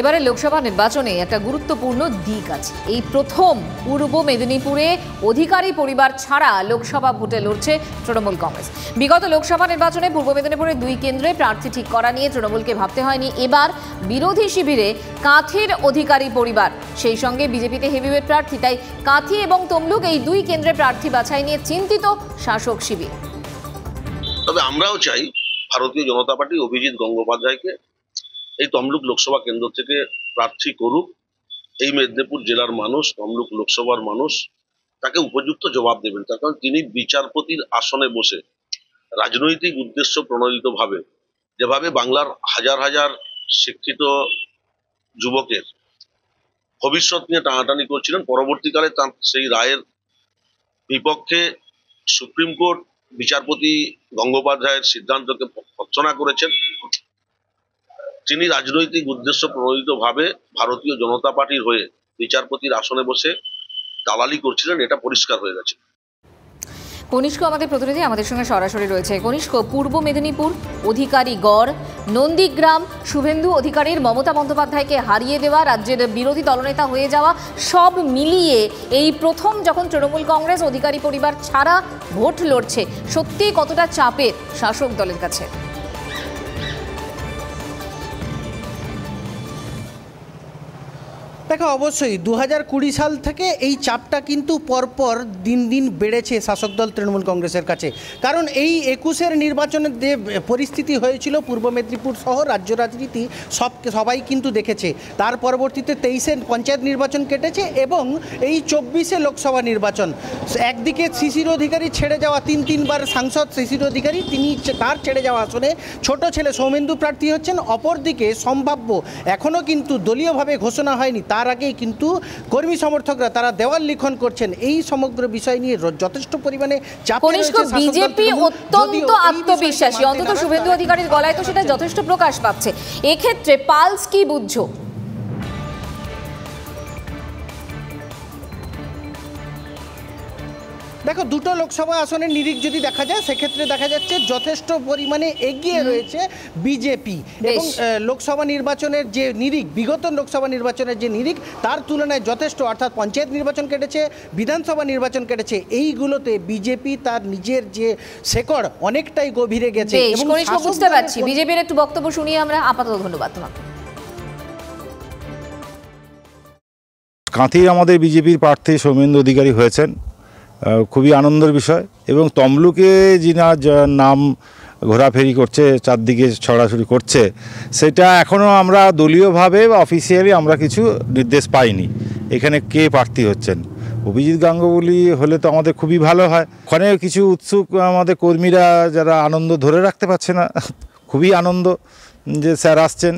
এবারে লোকসভা নির্বাচনে একটা গুরুত্বপূর্ণ দিক আছে। এই প্রথম পূর্ব মেদিনীপুরে অধিকারী পরিবার ছাড়া লোকসভা ভোটে লড়ছে তৃণমূল কংগ্রেস। বিগত লোকসভা নির্বাচনে পূর্ব মেদিনীপুরে 2 কেন্দ্রে প্রার্থী ঠিক করা নিয়ে তৃণমূলকে ভাবতে হয়নি। এবার বিরোধী শিবিরে কাঁথির অধিকারী পরিবার, সেই সঙ্গে বিজেপিতে হেভিওয়েট প্রার্থী। তাই কাঁথি এবং তমলুক এই 2 কেন্দ্রে প্রার্থী বাছাই নিয়ে চিন্তিত শাসক শিবির। তবে আমরাও চাই ভারতীয় জনতা পার্টি অভিজিৎ গঙ্গোপাধ্যায়কে এই তমলুক লোকসভা কেন্দ্র থেকে প্রার্থী করুক। এই মেদিনীপুর জেলার মানুষ, তমলুক লোকসভার মানুষ তাকে উপযুক্ত জবাব দেবেন। তার কারণ তিনি বিচারপতির আসনে বসে রাজনৈতিক উদ্দেশ্য প্রণোদিত ভাবে যেভাবে বাংলার হাজার হাজার শিক্ষিত যুবকের ভবিষ্যৎ নিয়ে টানাটানি করছিলেন, পরবর্তীকালে তার সেই রায়ের বিপক্ষে সুপ্রিম কোর্ট বিচারপতি গঙ্গোপাধ্যায়ের সিদ্ধান্তকে ভর্ৎসনা করেছেন। তিনি রাজনৈতিক উদ্দেশ্য প্রণোদিত ভাবে ভারতীয় জনতা পার্টির হয়ে বিচারপতির আসনে বসে দালালি করছিলেন, এটা পরিষ্কার হয়ে গেছে। কনিষ্ক আমাদের প্রতিনিধি আমাদের সঙ্গে সরাসরি রয়েছে। কনিষ্ক, পূর্ব মেদিনীপুর অধিকারীগড় নন্দীগ্রাম শুভেন্দু অধিকারীর মমতা বন্দ্যোপাধ্যায়কে হারিয়ে দেওয়া, রাজ্যের বিরোধী দলনেতা হয়ে যাওয়া, সব মিলিয়ে এই প্রথম যখন তৃণমূল কংগ্রেস অধিকারী পরিবার ছাড়া ভোট লড়ছে, সত্যি কতটা চাপের শাসক দলের কাছে? দেখো, অবশ্যই 2020 সাল থেকে এই চাপটা কিন্তু পরপর দিন দিন বেড়েছে শাসক দল তৃণমূল কংগ্রেসের কাছে। কারণ এই 21-এর নির্বাচনের যে পরিস্থিতি হয়েছিল পূর্ব মেদিনীপুর সহ রাজ্য রাজনীতি সবাই কিন্তু দেখেছে। তার পরবর্তীতে 23-এ পঞ্চায়েত নির্বাচন কেটেছে এবং এই 24-এ লোকসভা নির্বাচন। একদিকে শিশির অধিকারী ছেড়ে যাওয়া 3বার সাংসদ শিশির অধিকারী, তিনি তার ছেড়ে যাওয়া আসনে ছোট ছেলে সৌমেন্দু প্রার্থী হচ্ছেন। অপরদিকে সম্ভাব্য এখনও কিন্তু দলীয়ভাবে ঘোষণা হয়নি, তার আগেই কিন্তু কর্মী সমর্থকরা তারা দেওয়াল লিখন করছেন। এই সমগ্র বিষয় নিয়ে যথেষ্ট পরিমাণে চাপ রয়েছে। বিজেপি অত্যন্ত আত্মবিশ্বাসী, অন্তত শুভেন্দু অধিকারীর গলায় তো সেটা যথেষ্ট প্রকাশ পাচ্ছে। এক্ষেত্রে পালস কি বুঝছো? দেখো, 2টো লোকসভা আসনের নিরিখ যদি দেখা যায় সেক্ষেত্রে দেখা যাচ্ছে যথেষ্ট পরিমাণে এগিয়ে রয়েছে বিজেপি। এবং লোকসভা নির্বাচনের যে নিরিখ, বিগত লোকসভা নির্বাচনের যে নিরিখ, তার তুলনায় যথেষ্ট, অর্থাৎ পঞ্চায়েত নির্বাচন কেটেছে, বিধানসভা নির্বাচন কেটেছে, এইগুলোতে বিজেপি তার নিজের যে শেকড় অনেকটাই গভীরে গেছে। বুঝতে পারছি। বিজেপির একটু বক্তব্য শুনিয়ে আমরা আপাতত ধন্যবাদ তোমাকে। কাঁথি আমাদের বিজেপির প্রার্থী সৌমেন্দু অধিকারী হয়েছেন, খুবই আনন্দের বিষয়। এবং তমলুকে যিনি নাম ঘোরাফেরি করছে, চারদিকে ছড়াছড়ি করছে, সেটা এখনও আমরা দলীয়ভাবে বা অফিসিয়ালি আমরা কিছু নির্দেশ পাইনি এখানে কে প্রার্থী হচ্ছেন। অভিজিৎ গাঙ্গুলি হলে তো আমাদের খুবই ভালো হয়। ওখানে কিছু উৎসুক আমাদের কর্মীরা যারা আনন্দ ধরে রাখতে পারছে না, খুবই আনন্দ যে স্যার আসছেন।